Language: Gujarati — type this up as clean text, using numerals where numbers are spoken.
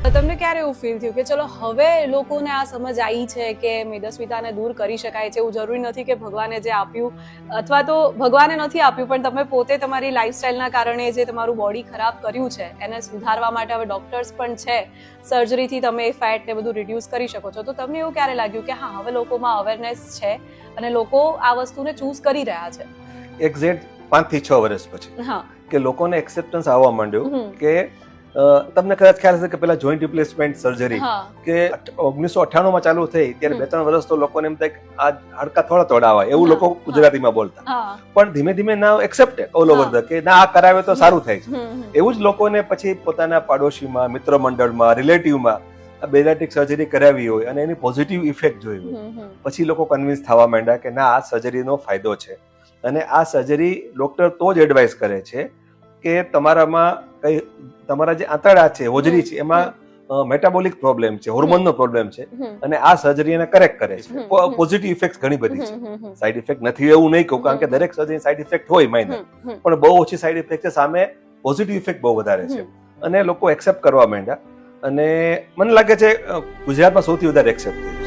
તમને ક્યારે એવું ફીલ થયું કે ચલો હવે લોકોને આ સમજ આવી છે કે મેદસ્વીતાને દૂર કરી શકાય છે? એવું જરૂરી નથી કે ભગવાને જે આપ્યું અથવા તો ભગવાને નથી આપ્યું, પણ તમે પોતે તમારી લાઈફસ્ટાઈલના કારણે જે તમારું બોડી ખરાબ કર્યું છે એને સુધારવા માટે હવે ડોક્ટર્સ પણ છે, સર્જરીથી તમે એ ફેટ ને બધું રિડ્યુસ કરી શકો છો. તો તમને એવું ક્યારે લાગ્યું કે હા હવે લોકોમાં અવેરનેસ છે અને લોકો આ વસ્તુને ચૂઝ કરી રહ્યા છે? એક્ઝેક્ટ 5 થી 6 વર્ષ પછી હા, કે લોકોને એક્સેપ્ટન્સ આવવા માંડ્યું હમ. કે તમને કદાચ ખ્યાલ હશે કે પેલા જોઈન્ટ રિપ્લેસમેન્ટ સર્જરી હા, કે 1998 માં ચાલુ થઈ ત્યારે હમ. 2-3 વર્ષ તો લોકોને એમ થાય કે આ હાડકા થોડા તોડાવા એવું હા, લોકો ગુજરાતીમાં બોલતા, હા, પણ ધીમે ધીમે નાવ એક્સેપ્ટેડ ઓલ ઓવર હા. ધ કે ના આ કરાવે તો સારું થાય છે. હમ, હમ. એવું જ લોકોને પછી પોતાના પાડોશીમાં, મિત્ર મંડળમાં, રિલેટિવમાં આ બેરિયાટ્રિક સર્જરી કરાવી હોય અને એની પોઝિટિવ ઇફેક્ટ જોઈ હોય હમ, હમ. પછી લોકો કન્વિન્સ થવા માંડ્યા કે ના આ સર્જરીનો ફાયદો છે. અને આ સર્જરી ડોક્ટર તો જ એડવાઇસ કરે છે કે તમારામાં કઈ તમારા જે આંતરડા છે, હોજરી છે, એમાં મેટાબોલિક પ્રોબ્લેમ છે, હોર્મોનનો પ્રોબ્લેમ છે હમ. અને આ સર્જરી એને કરેક્ટ કરે છે. હમ. પોઝિટિવ ઇફેક્ટ ઘણી બધી છે. હમ, હમ. સાઈડ ઇફેક્ટ નથી એવું નહીં કહું, કારણ કે દરેક સર્જરી સાઈડ ઇફેક્ટ હોય માઇનર, હમ, હમ. પણ બહુ ઓછી સાઈડ ઇફેક્ટ છે, સામે પોઝિટિવ ઇફેક્ટ બહુ વધારે છે. અને લોકો એક્સેપ્ટ કરવા માંડ્યા અને મને લાગે છે ગુજરાતમાં સૌથી વધારે એક્સેપ્ટ થયું.